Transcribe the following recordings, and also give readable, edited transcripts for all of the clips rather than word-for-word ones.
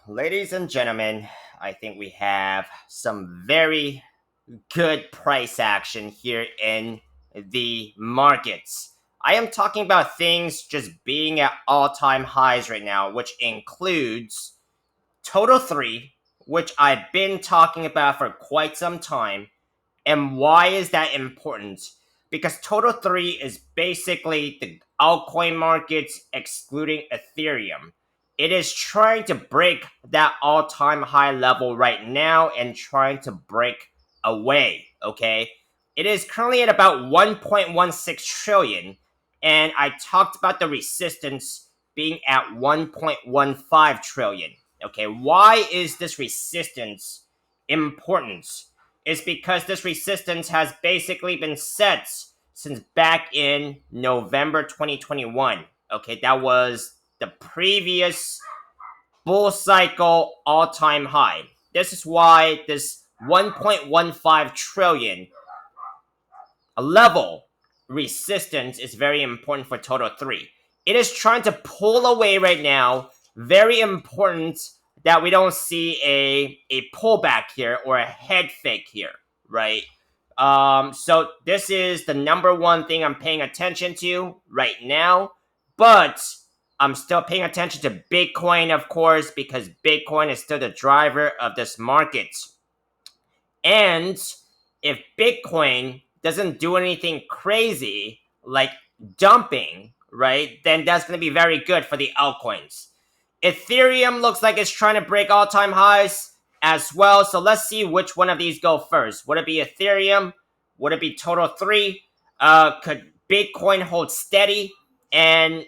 ladies and gentlemen, I think we have some very good price action here in the markets. I am talking about things just being at all-time highs right now, which includes Total 3, which I've been talking about for quite some time. And why is that important? Because Total 3 is basically the altcoin markets excluding Ethereum. It is trying to break that all time high level right now and trying to break away, okay? It is currently at about 1.16 trillion, and I talked about the resistance being at 1.15 trillion. Okay, why is this resistance important? Is because this resistance has basically been set since back in November 2021. Okay, that was the previous bull cycle all-time high. This is why this 1.15 trillion level resistance is very important for Total 3. It is trying to pull away right now. Very important that we don't see a pullback here or a head fake here, right? So this is the number one thing I'm paying attention to right now, but I'm still paying attention to Bitcoin, of course, because Bitcoin is still the driver of this market. And if Bitcoin doesn't do anything crazy like dumping, right, then that's going to be very good for the altcoins. Ethereum looks like it's trying to break all-time highs as well. So let's see which one of these go first. Would it be Ethereum? Would it be Total 3? Could Bitcoin hold steady and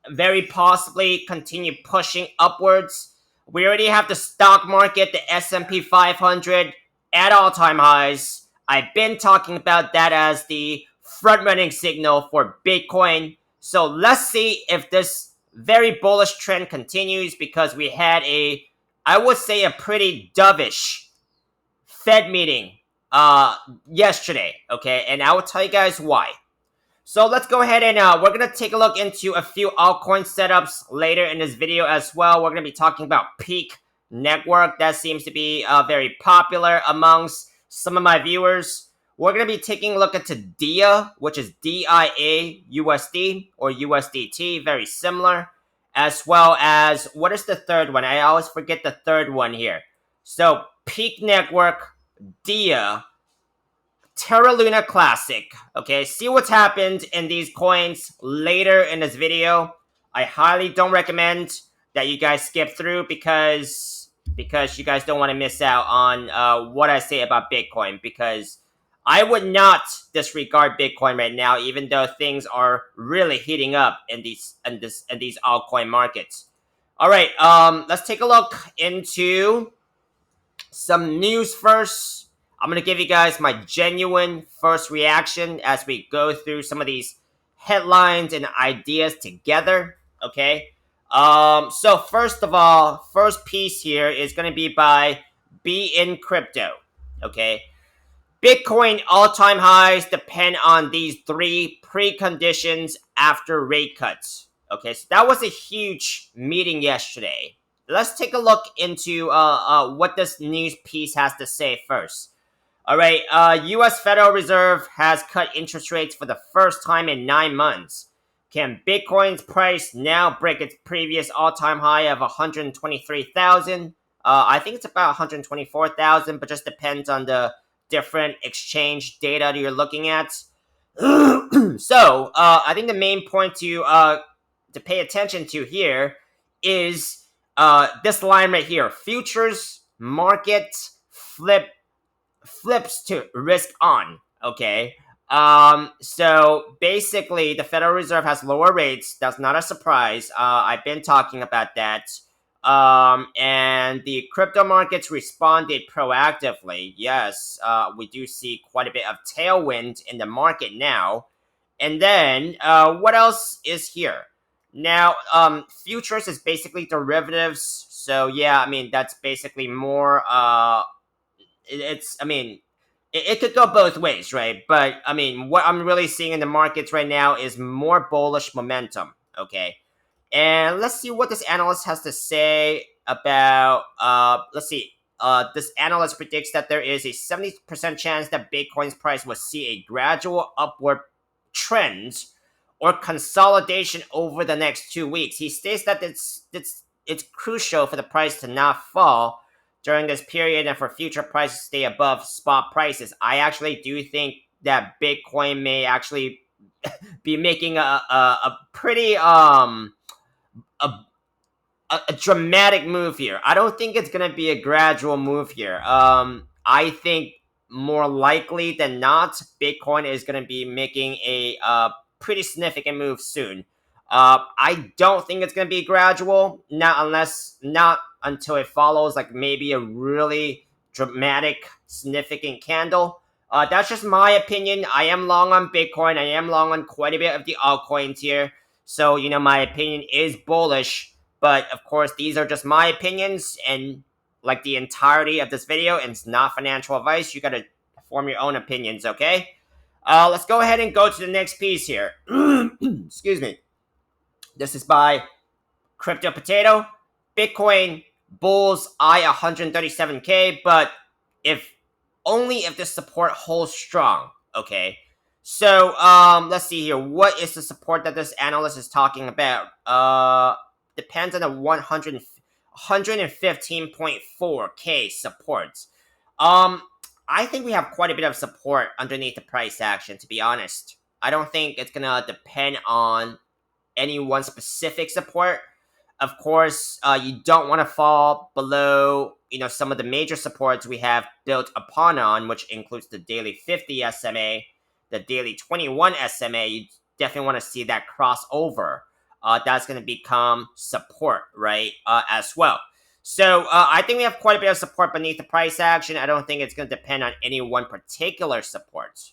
very possibly continue pushing upwards? We already have the stock market, the S&P 500 at all-time highs. I've been talking about that as the front-running signal for Bitcoin. So let's see if this very bullish trend continues, because we had I would say, a pretty dovish Fed meeting yesterday, okay? And I will tell you guys why. So let's go ahead and we're going to take a look into a few altcoin setups later in this video as well. We're going to be talking about Peaq network. That seems to be very popular amongst some of my viewers. We're going to be taking a look into DIA, which is DIA USD or USDT, very similar. As well as, what is the third one? I always forget the third one here. So Peaq network, DIA, Terra Luna Classic. Okay, see what's happened in these coins later in this video. I highly don't recommend that you guys skip through because you guys don't want to miss out on what I say about Bitcoin, because I would not disregard Bitcoin right now, even though things are really heating up in these altcoin markets. All right, let's take a look into some news first. I'm going to give you guys my genuine first reaction as we go through some of these headlines and ideas together, okay? So first of all, first piece here is going to be by Be In Crypto, okay? Bitcoin all-time highs depend on these three preconditions after rate cuts. Okay, so that was a huge meeting yesterday. Let's take a look into what this news piece has to say first. All right, U.S. Federal Reserve has cut interest rates for the first time in 9 months. Can Bitcoin's price now break its previous all-time high of 123,000? I think it's about 124,000, but just depends on the different exchange data that you're looking at. So, I think the main point to pay attention to here is this line right here: futures market flips to risk on. Okay. So basically, the Federal Reserve has lower rates. That's not a surprise. I've been talking about that. And the crypto markets responded proactively. Yes, we do see quite a bit of tailwind in the market now. And then, what else is here? Now, futures is basically derivatives. So yeah, I mean, that's basically more, it could go both ways, right? But I mean, what I'm really seeing in the markets right now is more bullish momentum, okay? And let's see what this analyst has to say. about let's see. This analyst predicts that there is a 70% chance that Bitcoin's price will see a gradual upward trend or consolidation over the next 2 weeks. He states that it's crucial for the price to not fall during this period and for future prices to stay above spot prices. I actually do think that Bitcoin may actually be making a pretty a, a dramatic move here. I don't think it's gonna be a gradual move here. I think more likely than not, Bitcoin is gonna be making a pretty significant move soon. I don't think it's gonna be gradual, not until it follows like maybe a really dramatic, significant candle. That's just my opinion. I am long on Bitcoin. I am long on quite a bit of the altcoins here. So, my opinion is bullish. But of course, these are just my opinions, and like the entirety of this video, and it's not financial advice. You gotta form your own opinions, okay? Let's go ahead and go to the next piece here. Excuse me. This is by Crypto Potato. Bitcoin bulls eye 137K, but if only if the support holds strong, okay? So, let's see here. What is the support that this analyst is talking about? Depends on the 115.4K support. I think we have quite a bit of support underneath the price action, to be honest. I don't think it's gonna depend on any one specific support. Of course, you don't want to fall below, some of the major supports we have built upon on, which includes the daily 50 SMA, the daily 21 SMA. You definitely want to see that crossover. That's going to become support, right, as well. So I think we have quite a bit of support beneath the price action. I don't think it's going to depend on any one particular support.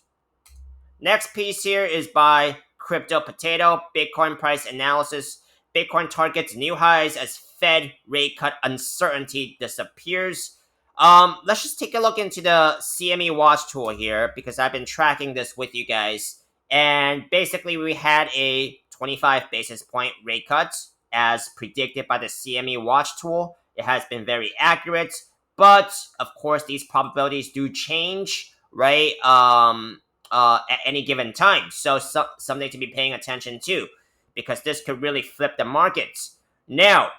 Next piece here is by Crypto Potato, Bitcoin price analysis. Bitcoin targets new highs as Fed rate cut uncertainty disappears. Let's just take a look into the CME watch tool here, because I've been tracking this with you guys. And basically we had a 25 basis point rate cut as predicted by the CME watch tool. It has been very accurate, but of course these probabilities do change, right? At any given time. So something to be paying attention to, because this could really flip the markets. Now,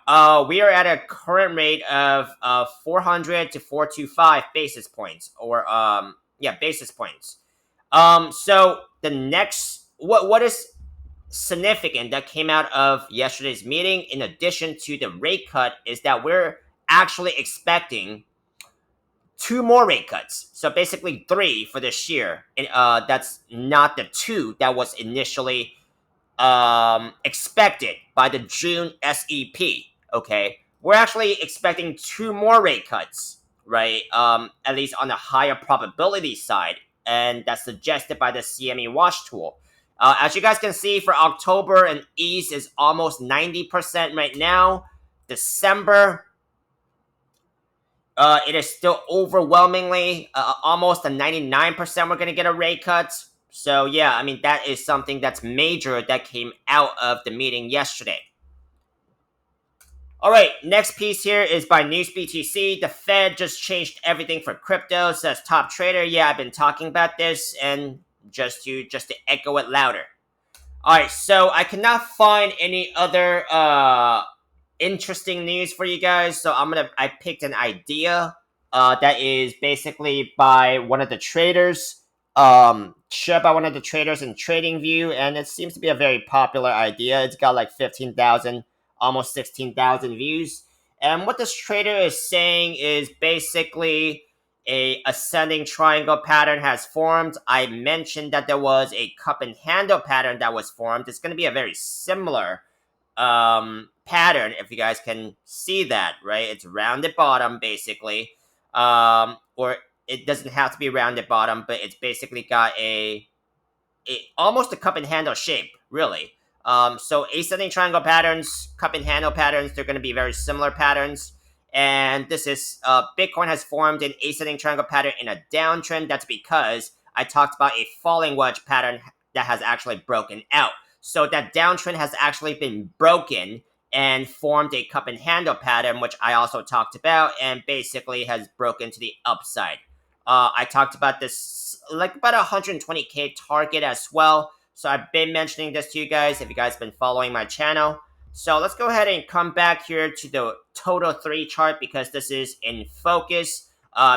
we are at a current rate of 400 to 425 basis points, or basis points. So the next, what is significant that came out of yesterday's meeting, in addition to the rate cut, is that we're actually expecting 2 more rate cuts. So basically 3 for this year. And that's not the 2 that was initially expected by the June SEP. Okay, we're actually expecting 2 more rate cuts, right? At least on the higher probability side, and that's suggested by the CME watch tool. As you guys can see, for October, and ease is almost 90% right now. December, it is still overwhelmingly almost a 99% we're going to get a rate cut. So yeah, I mean, that is something that's major that came out of the meeting yesterday. All right, next piece here is by News BTC. The Fed just changed everything for crypto, says top trader. Yeah, I've been talking about this, and just to echo it louder. All right, so I cannot find any other interesting news for you guys, so I picked an idea that is basically by one of the traders, shared by one of the traders in TradingView, and it seems to be a very popular idea. It's got like 15,000, almost 16,000 views. And what this trader is saying is basically a ascending triangle pattern has formed. I mentioned that there was a cup and handle pattern that was formed. It's going to be a very similar pattern, if you guys can see that, right? It's rounded bottom, basically. Or it doesn't have to be rounded bottom, but it's basically got a almost a cup and handle shape, really. So ascending triangle patterns, cup and handle patterns, they're going to be very similar patterns. And this is, Bitcoin has formed an ascending triangle pattern in a downtrend. That's because I talked about a falling wedge pattern that has actually broken out. So that downtrend has actually been broken, and formed a cup and handle pattern, which I also talked about, and basically has broken to the upside. I talked about this like about 120k target as well. So I've been mentioning this to you guys if you guys been following my channel. So let's go ahead and come back here to the total 3 chart because this is in focus.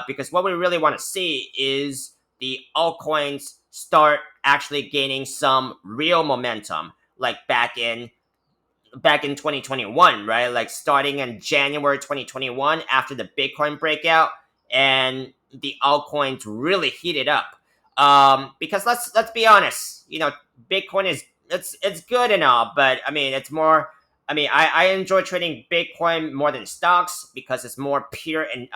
Because what we really want to see is the altcoins start actually gaining some real momentum, like back in 2021, right? Like starting in January 2021 after the Bitcoin breakout, and the altcoins really heated up. Because let's be honest, Bitcoin is it's good and all, but I mean it's more. I mean, I enjoy trading Bitcoin more than stocks because it's more pure and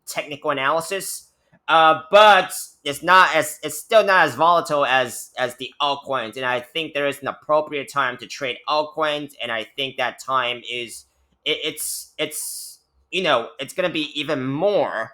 technical analysis. But it's still not as volatile as the altcoins, and I think there is an appropriate time to trade altcoins, and I think that time is it's it's gonna be even more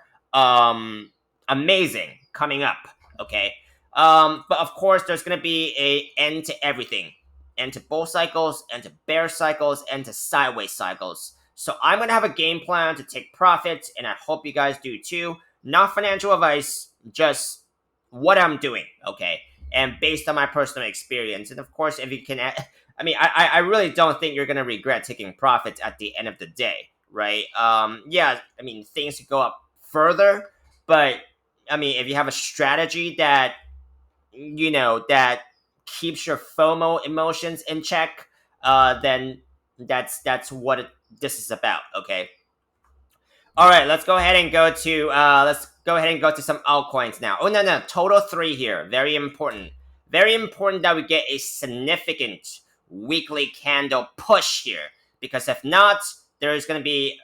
amazing coming up. Okay, but of course there's gonna be a end to everything, end to bull cycles, end to bear cycles, end to sideways cycles. So I'm gonna have a game plan to take profits, and I hope you guys do too. Not financial advice, just what I'm doing, okay? And based on my personal experience. And of course, if you can, I mean, I really don't think you're gonna regret taking profits at the end of the day, right? Yeah, I mean, things could go up further, but I mean, if you have a strategy that that keeps your FOMO emotions in check, then that's what this is about, okay? All right, let's go ahead and go to some altcoins now. Oh no, total 3 here. Very important. Very important that we get a significant weekly candle push here, because if not, there's going to be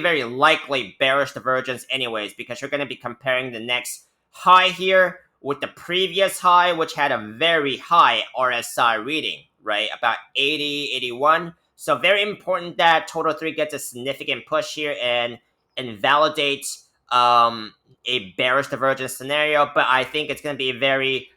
very likely bearish divergence anyways, because you're going to be comparing the next high here with the previous high, which had a very high RSI reading, right? About 80, 81. So very important that total 3 gets a significant push here and invalidate a bearish divergence scenario, but I think it's going to be very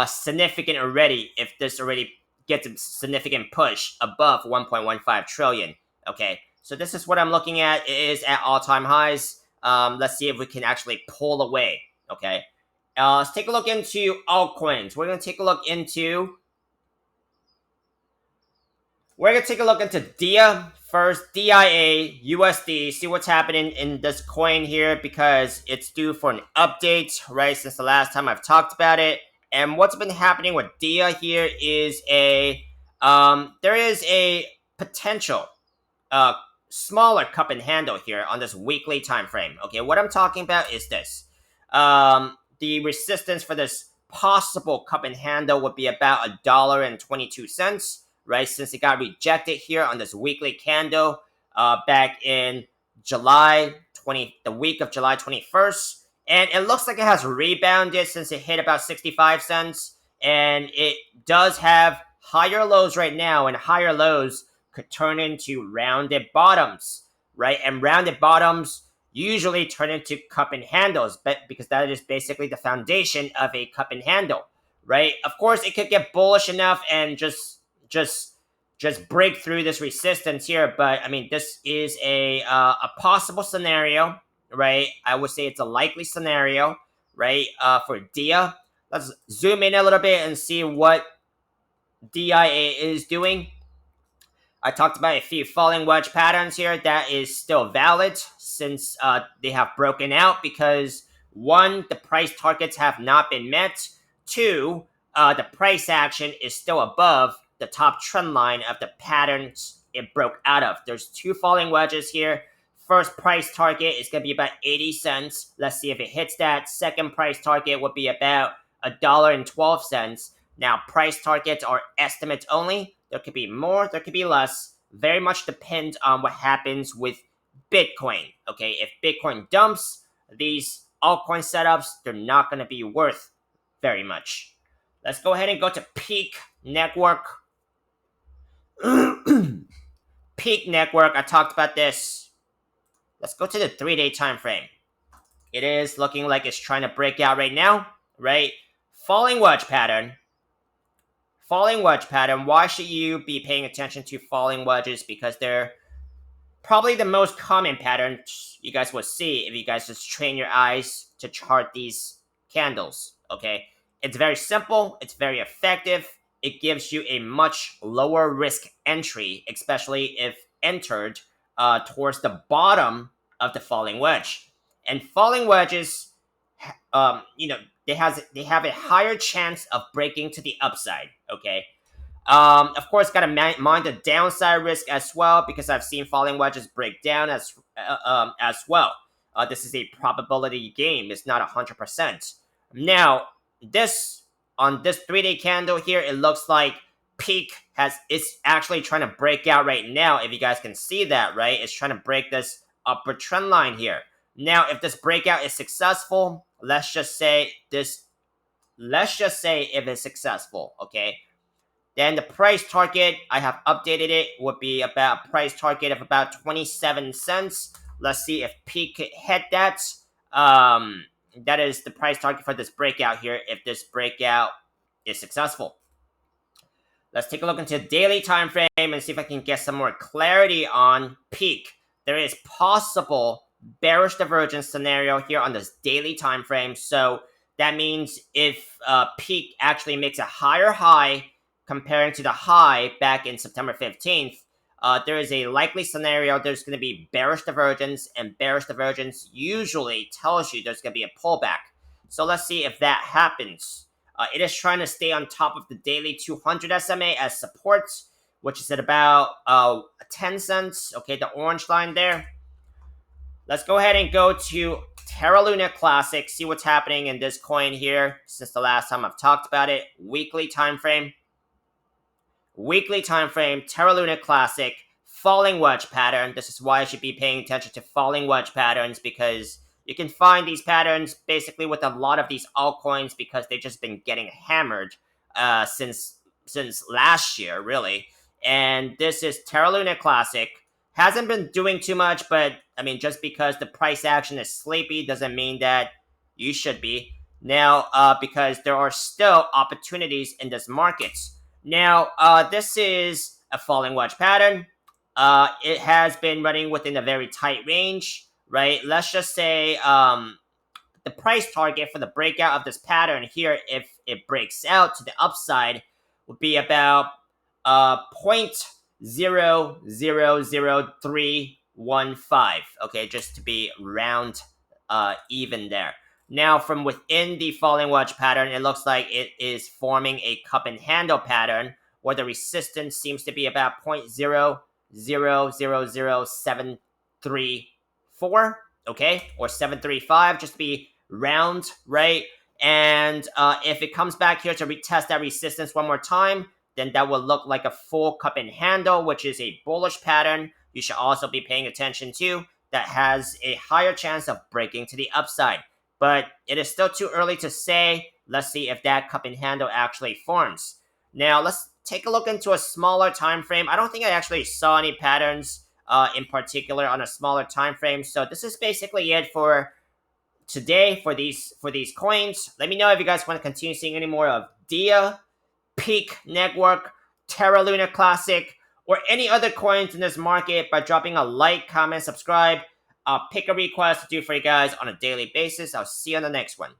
significant already if this already gets a significant push above 1.15 trillion. Okay, so this is what I'm looking at. It is at all-time highs. Let's see if we can actually pull away. Okay, let's take a look into altcoins. We're going to take a look into DIA first, DIA, USD, see what's happening in this coin here because it's due for an update, right, since the last time I've talked about it. And what's been happening with DIA here is there is a potential smaller cup and handle here on this weekly time frame. Okay, what I'm talking about is this. The resistance for this possible cup and handle would be about $1.22, right? Since it got rejected here on this weekly candle back in the week of July 21st. And it looks like it has rebounded since it hit about 65 cents. And it does have higher lows right now, and higher lows could turn into rounded bottoms, right? And rounded bottoms usually turn into cup and handles, but because that is basically the foundation of a cup and handle, right? Of course, it could get bullish enough and just break through this resistance here, but I mean, this is a possible scenario, right? I would say it's a likely scenario, right? For DIA, let's zoom in a little bit and see what DIA is doing. I talked about a few falling wedge patterns here. That is still valid since they have broken out because 1, the price targets have not been met. 2, the price action is still above the top trend line of the patterns it broke out of. There's 2 falling wedges here. First price target is going to be about 80 cents. Let's see if it hits that. Second price target would be about $1.12. Now, price targets are estimates only. There could be more, there could be less. Very much depends on what happens with Bitcoin. Okay, if Bitcoin dumps, these altcoin setups, they're not going to be worth very much. Let's go ahead and go to Peaq Network. Peaq Network, I talked about this. Let's go to the 3-day time frame. It is looking like it's trying to break out right now, right? Falling wedge pattern. falling wedge pattern. Why should you be paying attention to falling wedges? Because they're probably the most common pattern you guys will see if you guys just train your eyes to chart these candles, okay? It's very simple, it's very effective, it gives you a much lower risk entry, especially if entered towards the bottom of the falling wedge. And falling wedges, they have a higher chance of breaking to the upside, okay? Of course, gotta mind the downside risk as well, because I've seen falling wedges break down as well. This is a probability game; it's not 100%. Now, on this 3-day candle here, it looks like Peaq is actually trying to break out right now. If you guys can see that, right, it's trying to break this upward trend line here. Now, if this breakout is successful, let's just say if it's successful, okay. Then the price target, I have updated it, would be about a price target of about 27 cents. Let's see if Peaq could hit that. That is the price target for this breakout here, if this breakout is successful. Let's take a look into the daily time frame and see if I can get some more clarity on Peaq. There is possible bearish divergence scenario here on this daily time frame. So that means if Peaq actually makes a higher high comparing to the high back in September 15th, there is a likely scenario there's going to be bearish divergence, and bearish divergence usually tells you there's going to be a pullback. So let's see if that happens. It is trying to stay on top of the daily 200 SMA as support, which is at about 10 cents. Okay, the orange line there. Let's go ahead and go to Terra LUNC Classic, see what's happening in this coin here since the last time I've talked about it. Weekly time frame. Weekly time frame, Terra LUNC Classic, falling wedge pattern. This is why I should be paying attention to falling wedge patterns, because you can find these patterns basically with a lot of these altcoins, because they've just been getting hammered since last year, really. And this is Terra LUNC Classic. Hasn't been doing too much, but I mean, just because the price action is sleepy doesn't mean that you should be. Now, because there are still opportunities in this market. Now, this is a falling wedge pattern. It has been running within a very tight range, right? Let's just say the price target for the breakout of this pattern here, if it breaks out to the upside, would be about 0.0000315. Okay, just to be round even there. Now, from within the falling wedge pattern, it looks like it is forming a cup and handle pattern, where the resistance seems to be about 0.0000734, okay, or 735, just to be round, right? And if it comes back here to retest that resistance one more time, then that will look like a full cup and handle, which is a bullish pattern you should also be paying attention to, that has a higher chance of breaking to the upside. But it is still too early to say. Let's see if that cup and handle actually forms. Now, let's take a look into a smaller time frame. I don't think I actually saw any patterns in particular on a smaller time frame. So this is basically it for today for these coins. Let me know if you guys want to continue seeing any more of DIA, Peaq Network, Terra LUNC Classic, or any other coins in this market by dropping a like, comment, subscribe. I'll pick a request to do for you guys on a daily basis. I'll see you on the next one.